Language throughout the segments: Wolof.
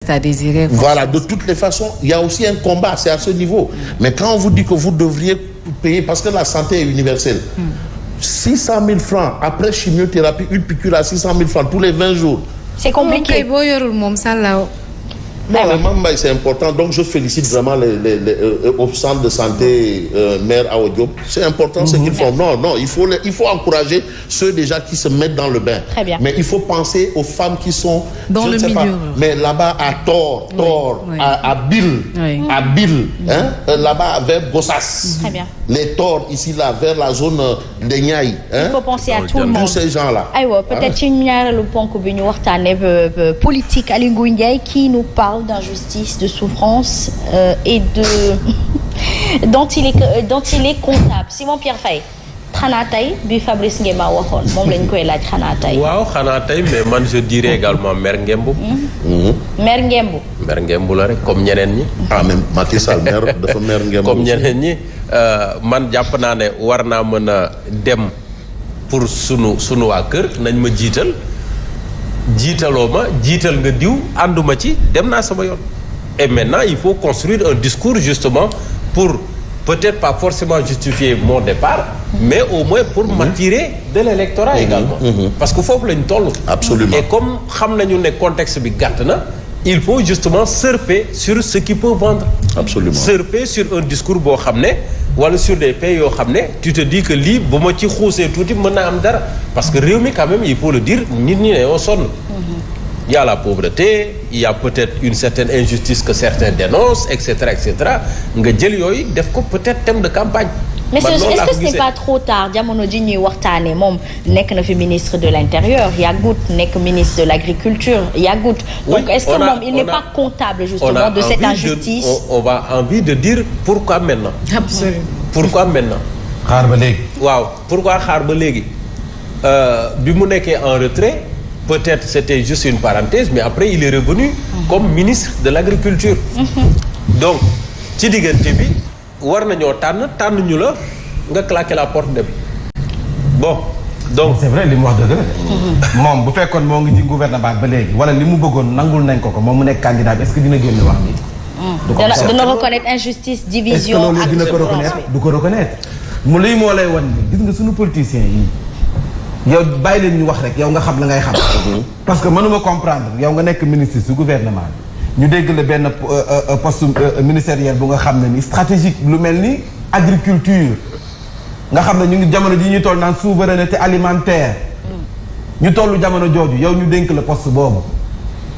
reste à désirer. Voilà, de toutes les façons, il y a aussi un combat, c'est à ce niveau. Mais quand on vous dit que vous devriez payer, parce que la santé est universelle, 600 000 francs après chimiothérapie, une piqûre à 600 000 francs tous les 20 jours. C'est compliqué. Non, mais Mamba, c'est important. Donc, je félicite vraiment les centres de santé Mère Awa Diop. C'est important ce qu'ils font. Non, il faut encourager ceux déjà qui se mettent dans le bain. Très bien. Mais il faut penser aux femmes qui sont dans le milieu. Mais là-bas à Tor, à Bill, là-bas vers Gossas. Très bien. Les Tor ici là vers la zone de Niaï. Il faut penser à tout le monde. Tous ces gens-là. Aywa, peut-être une ñaareelu ponk bi ñu waxtaanee politique Aly Ngouille Ndiaye qui nous parle d'injustice, de souffrance et dont il est comptable. Simon Pierre Faye. xanaa tey bi Fabrice Ngema waxoon moom lañ koy laaj xanaa tey. waaw xanaa tey mais man je dirais également mer ngembu. mer ngembu. mer ngembu la rek comme ñeneen ñi. ah même Macky Sall mer dafa mer ngembu. comme ñeneen ñi man jàpp naa ne war naa mën a dem pour sunu waa kër nañ ma jiital jiitaloo ma jiital nga diw ànduma ci dem naa sama yoon. et maintenant il faut construire un discours justement pour. Peut-être pas forcément justifier mon départ, mais au moins pour m'attirer de l'électorat également. Parce que foofu lañ toll. Absolument. Et comme xam nañu ne contexte bi gàtt na, il faut justement surfer sur ce qui peut vendre. Absolument. Surfer sur un discours boo xam ne wala sur des pays yoo xam ne tu te dis que lii bu ma ci xuusee tuuti mën naa am dara parce que réew mi quand même il faut le dire nit ñi ne yoo sonn. Il y a la pauvreté, il y a peut-être une certaine injustice que certains dénoncent, etc., etc. nga jël yooyu def ko peut-être thème de campagne. Mais est-ce que ce n'est pas trop tard jamono ji ñuy waxtaanee moom nekk na fi ministre de l'Intérieur yàggut nekk ministre de l'Agriculture yàggut. Donc est-ce que moom il n'est pas comptable justement de cette injustice. On a envie de dire pourquoi maintenant. Absolument. Pourquoi maintenant. xaar ba léegi. waaw pourquoi xaar ba léegi bi mu nekkee en retrait. Peut-être c'était juste une parenthèse mais après il est revenu comme ministre de l'Agriculture. Donc ci diggante bi war nañoo tànn ñu la nga claquer la porte dem bon donc c'est vrai li mu wax dëgg la. moom bu fekkoon moo ngi ci gouvernement ba léegi wala li mu bëggoon nangul nañ ko moom mu nekk candidat bi est-ce que dina génn wax ni. dina reconnaître injustice division ak dina ko reconnaître du ko reconnaître mu lii moo lay wan ni gis nga suñu politiciens yi. yow bàyyi leen ñu wax rek yow nga xam la ngay xam. parce que mënuma comprendre yow nga nekk ministre su gouvernement bi ñu dégg la benn poste ministériel bu nga xam ne ni stratégique lu mel ni agriculture nga xam ne ñu ngi jamono ji ñu toll naan souveraineté alimentaire. ñu tollu jamono jooju yow ñu dénk la poste boobu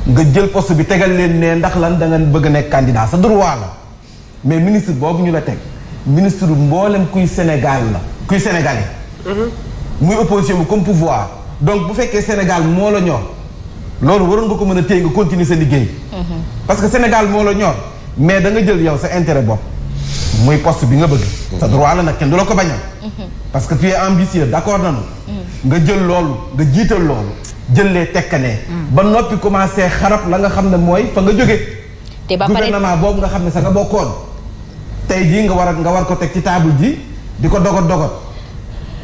nga jël poste bi tegal leen ne ndax lan da nga bëgg a nekk candidat sa droit la mais ministre boobu ñu la teg ministre mboolem kuy Sénégal la kuy sénégalais. muy opposition bi comme pouvoir donc bu fekkee Sénégal moo la ñor loolu waroon nga ko mën a téye nga continuer sa liggéey. parce que Sénégal moo la ñor mais da nga jël yow sa intérêt bopp muy poste bi nga bëgg. sa droit la nag kenn du la ko bañal. parce que tu es ambitieux d'accord nañu. nga jël loolu nga jiital loolu jël lee tekkanee. ba noppi commencé xarab la nga xam ne mooy fa nga jóge te ba pare gouvernement boobu nga xam ne sa nga bokkoon tey jii nga war ko teg ci table ji di ko dogot.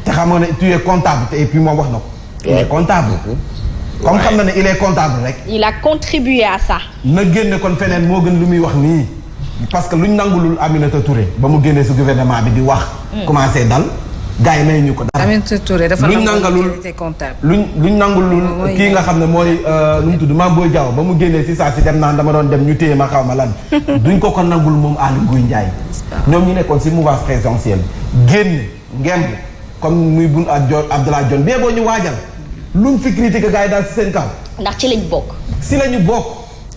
te xamoon ne tu es comptable et puis moom wax na ko. il est comptable. comme xam na ne il est comptable rek. il a contribué à ça. na génne kon feneen moo gën lu muy wax nii. parce que luñ nangulul Aminata Touré ba mu génnee si gouvernement bi di wax. commencé dal gars yi may ñu ko dara. Aminata Touré dafa nangalul comptable. luñ nangulul kii nga xam ne mooy nu mu tudd Mame Boye Diao ba mu génnee si saa si dem naan dama doon dem ñu téye ma xaw ma lan. duñ ko nangul moom Aly Ngouille Ndiaye. ñoom ñu nekkoon si mouvance présidentielle génn ngemb. comme muy Boun Abdallah Dionne bee boo ñu waajal luñ fi critiqué gars yi daal ci seen kaw. ndax ci lañ bokk. si la ñu bokk.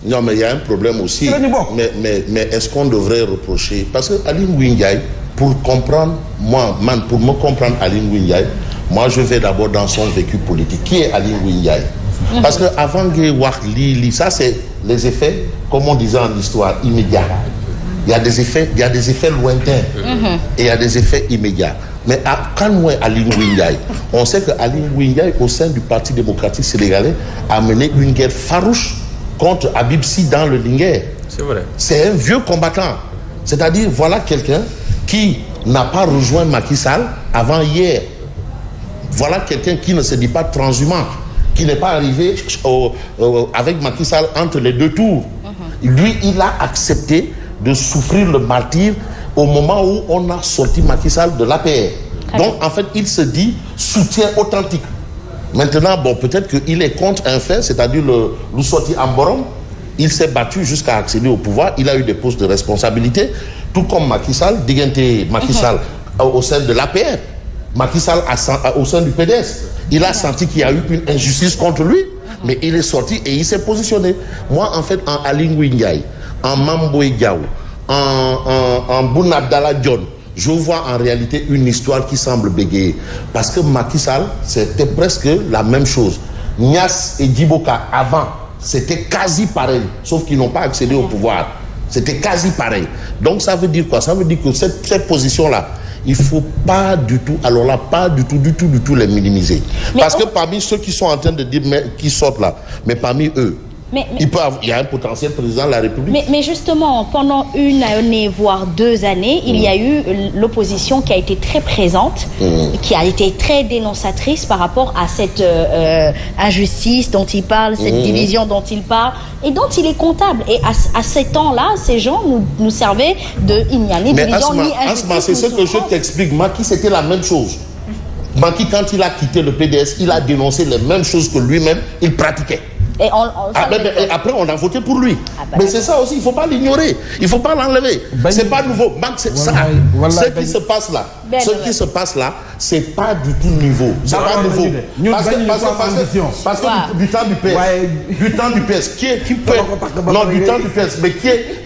non mais il y a un problème aussi. si la ñu bokk mais est-ce qu'on devrait reprocher parce que Aly Ngouille Ndiaye pour comprendre pour me comprendre Aly Ngouille Ndiaye moi je vais d'abord dans son vécu politique qui est Aly Ngouille Ndiaye. parce que avant ngay wax lii ça c'est les effets comme on disait en histoire immédiats. Il y a des effets lointains. Et il y a des effets immédiats. Mais quand moi Aly Ngouille Ndiaye, on sait que Aly Ngouille Ndiaye au sein du Parti démocratique sénégalais a mené une guerre farouche contre Habib Sy dans le Linguère. C'est vrai. C'est un vieux combattant. C'est-à-dire voilà quelqu'un qui n'a pas rejoint Macky Sall avant hier. Voilà quelqu'un qui ne se dit pas transhumant, qui n'est pas arrivé avec Macky Sall entre les deux tours. Lui, il a accepté de souffrir le martyre au moment où on a sorti Macky Sall de l'APR. Donc, en fait, il se dit soutien authentique. Maintenant, bon, peut-être qu'il est contre un fait, c'est-à-dire le sorti en Borom. Il s'est battu jusqu'à accéder au pouvoir. Il a eu des postes de responsabilité, tout comme Macky Sall, Digente Macky Sall au sein de l'APR, Macky Sall au sein du PDS. Il a senti qu'il y a eu une injustice contre lui, mais il est sorti et il s'est positionné. Moi, en fait, en Aly Ngouille Ndiaye, en Mame Boye Diao, en Boun Abdallah Dionne, je vois en réalité une histoire qui semble bégayer. Parce que Macky Sall, c'était presque la même chose. Niasse et Djiboka, avant, c'était quasi pareil, sauf qu'ils n'ont pas accédé au pouvoir. C'était quasi pareil. Donc ça veut dire quoi? Ça veut dire que cette position-là, il ne faut pas du tout, alors là, pas du tout les minimiser. Parce que parmi ceux qui sont en train de dire, mais, qui sortent là, mais parmi eux, il y a un potentiel président de la République. Mais justement, pendant une année, voire 2 années, il y a eu l'opposition qui a été très présente, qui a été très dénonçatrice par rapport à cette injustice dont il parle, cette division dont il parle, et dont il est comptable. Et à ces temps-là, ces gens nous servaient de... Il n'y a ni division, ni injustice. Asma, c'est ce que je t'explique. Macky, c'était la même chose. Macky, quand il a quitté le PDS, il a dénoncé les mêmes choses que lui-même, il pratiquait. Et après, on a voté pour lui. Mais c'est ça aussi, il ne faut pas l'ignorer. Il ne faut pas l'enlever. C'est pas nouveau. Ce qui se passe là, c'est pas du tout nouveau. C'est pas nouveau. Parce que du temps du PS,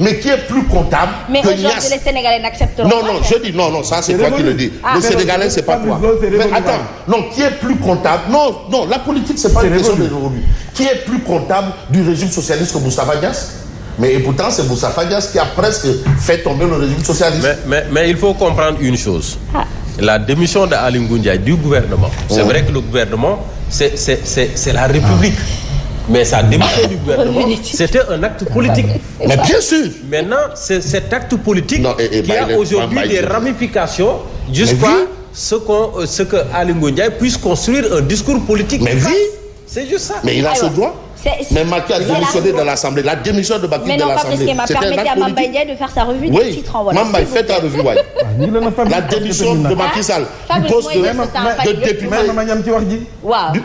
mais qui est plus comptable mais que Niasse. Mais les Sénégalais n'accepteront pas. Non, je dis non, ça c'est toi qui le dis. Les Sénégalais, c'est pas toi. Mais attends, non, qui est plus comptable? Non, la politique, c'est pas une question de révolu. Qui est plus comptable du régime socialiste que Moustapha Niasse? Mais pourtant, c'est Moustapha Niasse qui a presque fait tomber le régime socialiste. Mais il faut comprendre une chose. La démission d'Aly Ngouille Ndiaye du gouvernement, c'est vrai que le gouvernement, c'est la République. Mais sa démission du gouvernement, c'était un acte politique. Mais bien sûr. Maintenant, c'est cet acte politique qui a aujourd'hui des ramifications jusqu'à ce que Aly Ngouille Ndiaye puisse construire un discours politique. Mais oui. C'est juste ça. Mais il a ce droit. Mais Macky a démissionné de l'Assemblée. La démission de Macky de l'Assemblée. Mais non, pas parce qu'il m'a permis à Mame Boye Diao de faire sa revue des titres. Mame Boye, fais ta revue, ouais. La démission de Macky Sall du poste de député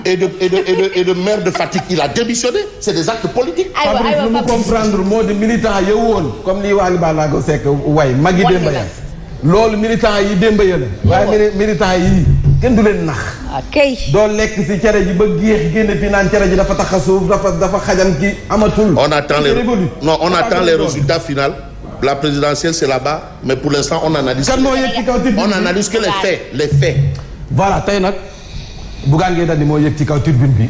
et de maire de Fatick, il a démissionné. C'est des actes politiques. Fabrice, nous comprendre mot de militant yewoon comme li Waly Ballago Seck way magi Demba ya loolu militant yi Demba ya la waaye militant yi kenn du leen nax. doo lekk si cere ji ba géex génn fi naan cere ji dafa tax a suuf dafa xajan ki amatul. On attend les résultats finaux. La présidentielle c'est là-bas, mais pour l'instant on analyse que les faits. Voilà, tey nag Bougane Gueye Dany moo yëg ci kaw tribune bi.